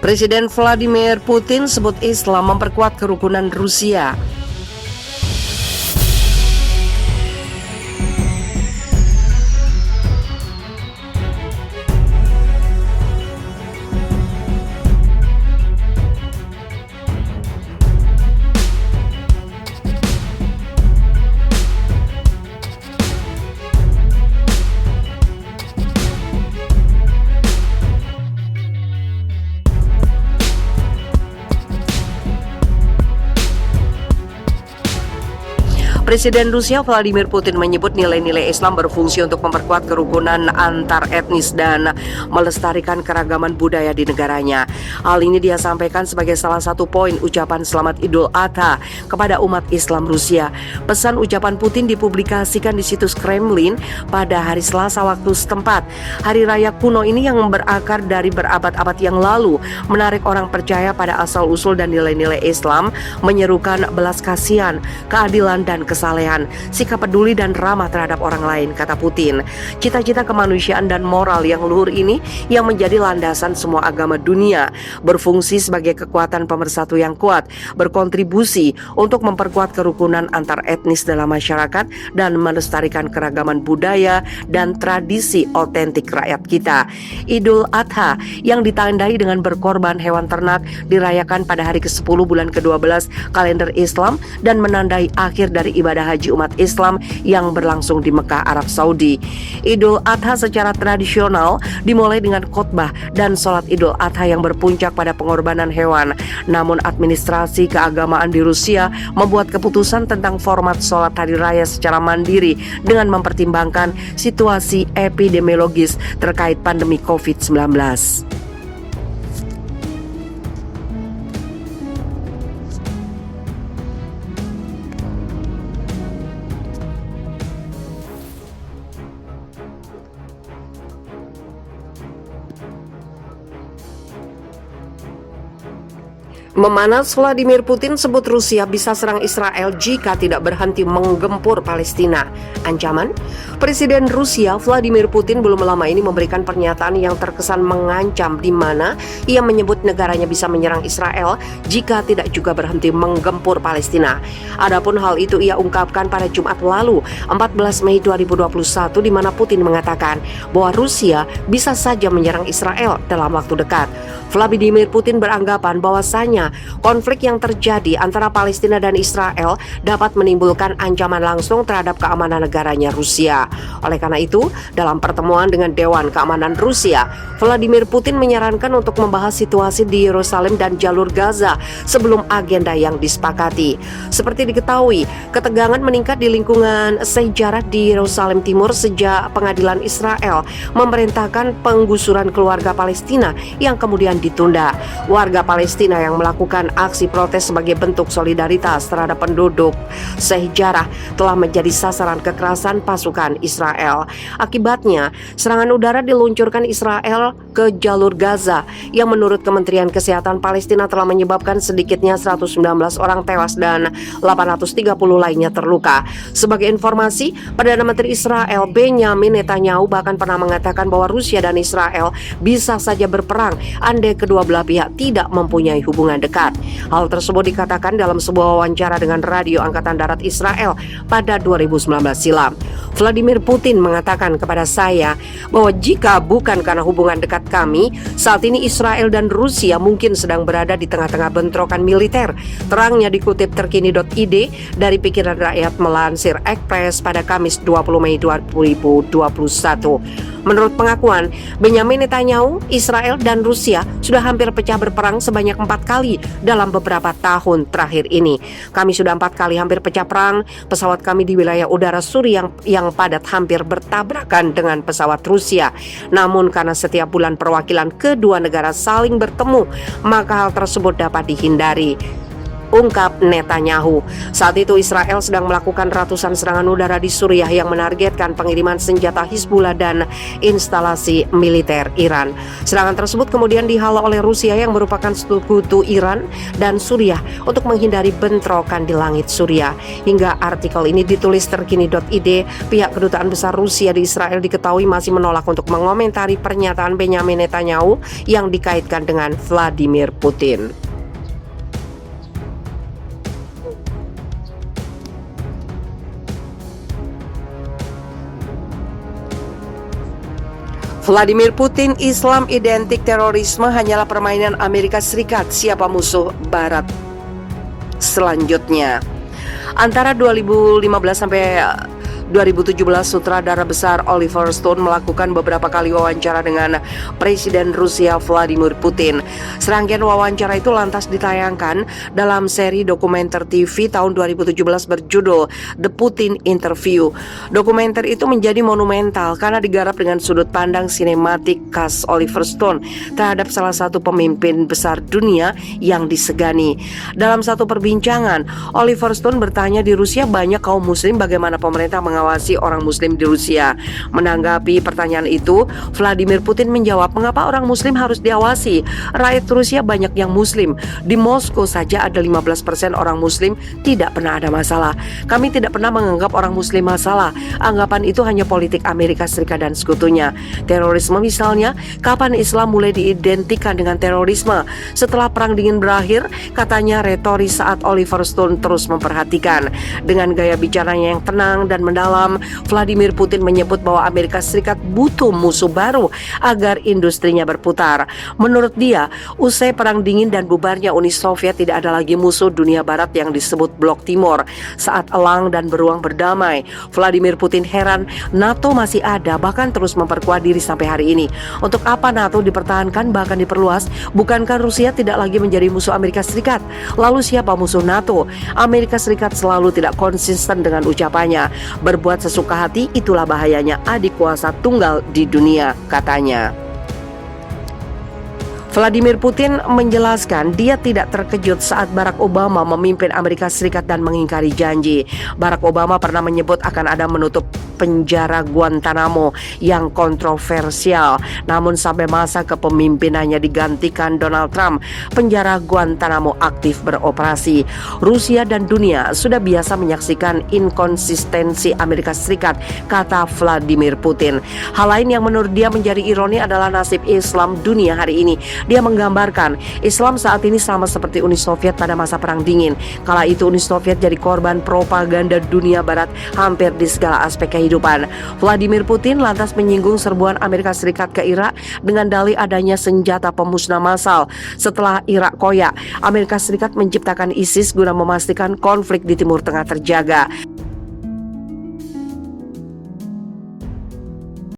Presiden Vladimir Putin sebut Islam memperkuat kerukunan Rusia. Presiden Rusia Vladimir Putin menyebut nilai-nilai Islam berfungsi untuk memperkuat kerukunan antar etnis dan melestarikan keragaman budaya di negaranya. Hal ini dia sampaikan sebagai salah satu poin ucapan Selamat Idul Adha kepada umat Islam Rusia. Pesan ucapan Putin dipublikasikan di situs Kremlin pada hari Selasa waktu setempat. Hari raya kuno ini yang berakar dari berabad-abad yang lalu menarik orang percaya pada asal-usul dan nilai-nilai Islam, menyerukan belas kasihan, keadilan dan kesalehan, sikap peduli dan ramah terhadap orang lain, kata Putin. Cita-cita kemanusiaan dan moral yang luhur ini yang menjadi landasan semua agama dunia, berfungsi sebagai kekuatan pemersatu yang kuat, berkontribusi untuk memperkuat kerukunan antar etnis dalam masyarakat dan melestarikan keragaman budaya dan tradisi otentik rakyat kita. Idul Adha yang ditandai dengan berkorban hewan ternak dirayakan pada hari ke-10 bulan ke-12 kalender Islam dan menandai akhir dari ibadah haji umat Islam yang berlangsung di Mekah, Arab Saudi. Idul Adha secara tradisional dimulai dengan khotbah dan sholat Idul Adha yang berpuncak pada pengorbanan hewan. Namun administrasi keagamaan di Rusia membuat keputusan tentang format sholat hari raya secara mandiri dengan mempertimbangkan situasi epidemiologis terkait pandemi COVID-19. Memanas, Vladimir Putin sebut Rusia bisa serang Israel jika tidak berhenti menggempur Palestina. Ancaman? Presiden Rusia Vladimir Putin belum lama ini memberikan pernyataan yang terkesan mengancam, di mana ia menyebut negaranya bisa menyerang Israel jika tidak juga berhenti menggempur Palestina. Adapun hal itu ia ungkapkan pada Jumat lalu 14 Mei 2021, di mana Putin mengatakan bahwa Rusia bisa saja menyerang Israel dalam waktu dekat. Vladimir Putin beranggapan bahwasanya konflik yang terjadi antara Palestina dan Israel dapat menimbulkan ancaman langsung terhadap keamanan negaranya Rusia. Oleh karena itu, dalam pertemuan dengan Dewan Keamanan Rusia, Vladimir Putin menyarankan untuk membahas situasi di Yerusalem dan jalur Gaza sebelum agenda yang disepakati. Seperti diketahui, ketegangan meningkat di lingkungan sejarah di Yerusalem Timur sejak pengadilan Israel memerintahkan penggusuran keluarga Palestina yang kemudian ditunda. Warga Palestina yang melakukan aksi protes sebagai bentuk solidaritas terhadap penduduk sejarah telah menjadi sasaran kekerasan pasukan Israel. Akibatnya, serangan udara diluncurkan Israel ke jalur Gaza yang menurut Kementerian Kesehatan Palestina telah menyebabkan sedikitnya 119 orang tewas dan 830 lainnya terluka. Sebagai informasi, Perdana Menteri Israel Benjamin Netanyahu bahkan pernah mengatakan bahwa Rusia dan Israel bisa saja berperang andai kedua belah pihak tidak mempunyai hubungan dekat. Hal tersebut dikatakan dalam sebuah wawancara dengan Radio Angkatan Darat Israel pada 2019 silam. Vladimir Putin mengatakan kepada saya bahwa jika bukan karena hubungan dekat kami, saat ini Israel dan Rusia mungkin sedang berada di tengah-tengah bentrokan militer. Terangnya dikutip terkini.id dari Pikiran Rakyat melansir Express pada Kamis 20 Mei 2021. Menurut pengakuan Benjamin Netanyahu, Israel dan Rusia sudah hampir pecah berperang sebanyak 4 kali dalam beberapa tahun terakhir ini. Kami sudah 4 kali hampir pecah perang. Pesawat kami di wilayah udara Suriah yang padat hampir bertabrakan dengan pesawat Rusia. Namun karena setiap bulan perwakilan kedua negara saling bertemu, maka hal tersebut dapat dihindari. ungkap Netanyahu. Saat itu Israel sedang melakukan ratusan serangan udara di Suriah yang menargetkan pengiriman senjata Hizbullah dan instalasi militer Iran. Serangan tersebut kemudian dihalau oleh Rusia yang merupakan sekutu Iran dan Suriah untuk menghindari bentrokan di langit Suriah. Hingga artikel ini ditulis terkini.id, pihak kedutaan besar Rusia di Israel diketahui masih menolak untuk mengomentari pernyataan Benyamin Netanyahu yang dikaitkan dengan Vladimir Putin. Vladimir Putin, Islam identik terorisme hanyalah permainan Amerika Serikat. Siapa musuh Barat selanjutnya? Antara 2015 sampai 2017, sutradara besar Oliver Stone melakukan beberapa kali wawancara dengan Presiden Rusia Vladimir Putin. Serangkaian wawancara itu lantas ditayangkan dalam seri dokumenter TV tahun 2017 berjudul The Putin Interview. Dokumenter itu menjadi monumental karena digarap dengan sudut pandang sinematik khas Oliver Stone terhadap salah satu pemimpin besar dunia yang disegani. Dalam satu perbincangan, Oliver Stone bertanya, di Rusia banyak kaum muslim, bagaimana pemerintah mengawasi orang muslim di Rusia? Menanggapi pertanyaan itu, Vladimir Putin menjawab, mengapa orang muslim harus diawasi? Rakyat Rusia banyak yang muslim. Di Moskow saja ada 15% orang muslim, tidak pernah ada masalah. Kami tidak pernah menganggap orang muslim masalah. Anggapan itu hanya politik Amerika Serikat dan sekutunya. Terorisme misalnya, kapan Islam mulai diidentikan dengan terorisme? Setelah Perang Dingin berakhir, katanya retoris saat Oliver Stone terus memperhatikan. Dengan gaya bicaranya yang tenang dan mendalam, Vladimir Putin menyebut bahwa Amerika Serikat butuh musuh baru agar industrinya berputar. Menurut dia, usai Perang Dingin dan bubarnya Uni Soviet, tidak ada lagi musuh dunia barat yang disebut Blok Timur. Saat elang dan beruang berdamai, Vladimir Putin heran NATO masih ada, bahkan terus memperkuat diri sampai hari ini. Untuk apa NATO dipertahankan bahkan diperluas? Bukankah Rusia tidak lagi menjadi musuh Amerika Serikat? Lalu siapa musuh NATO? Amerika Serikat selalu tidak konsisten dengan ucapannya. Berbuat sesuka hati, itulah bahayanya adik kuasa tunggal di dunia, katanya. Vladimir Putin menjelaskan dia tidak terkejut saat Barack Obama memimpin Amerika Serikat dan mengingkari janji. Barack Obama pernah menyebut akan ada menutup penjara Guantanamo yang kontroversial. Namun sampai masa kepemimpinannya digantikan Donald Trump, penjara Guantanamo aktif beroperasi. Rusia dan dunia sudah biasa menyaksikan inkonsistensi Amerika Serikat, kata Vladimir Putin. Hal lain yang menurut dia menjadi ironi adalah nasib Islam dunia hari ini. Dia menggambarkan Islam saat ini sama seperti Uni Soviet pada masa Perang Dingin. Kala itu Uni Soviet jadi korban propaganda dunia barat hampir di segala aspek kehidupan. Vladimir Putin lantas menyinggung serbuan Amerika Serikat ke Irak dengan dalih adanya senjata pemusnah massal. Setelah Irak koyak, Amerika Serikat menciptakan ISIS guna memastikan konflik di Timur Tengah terjaga.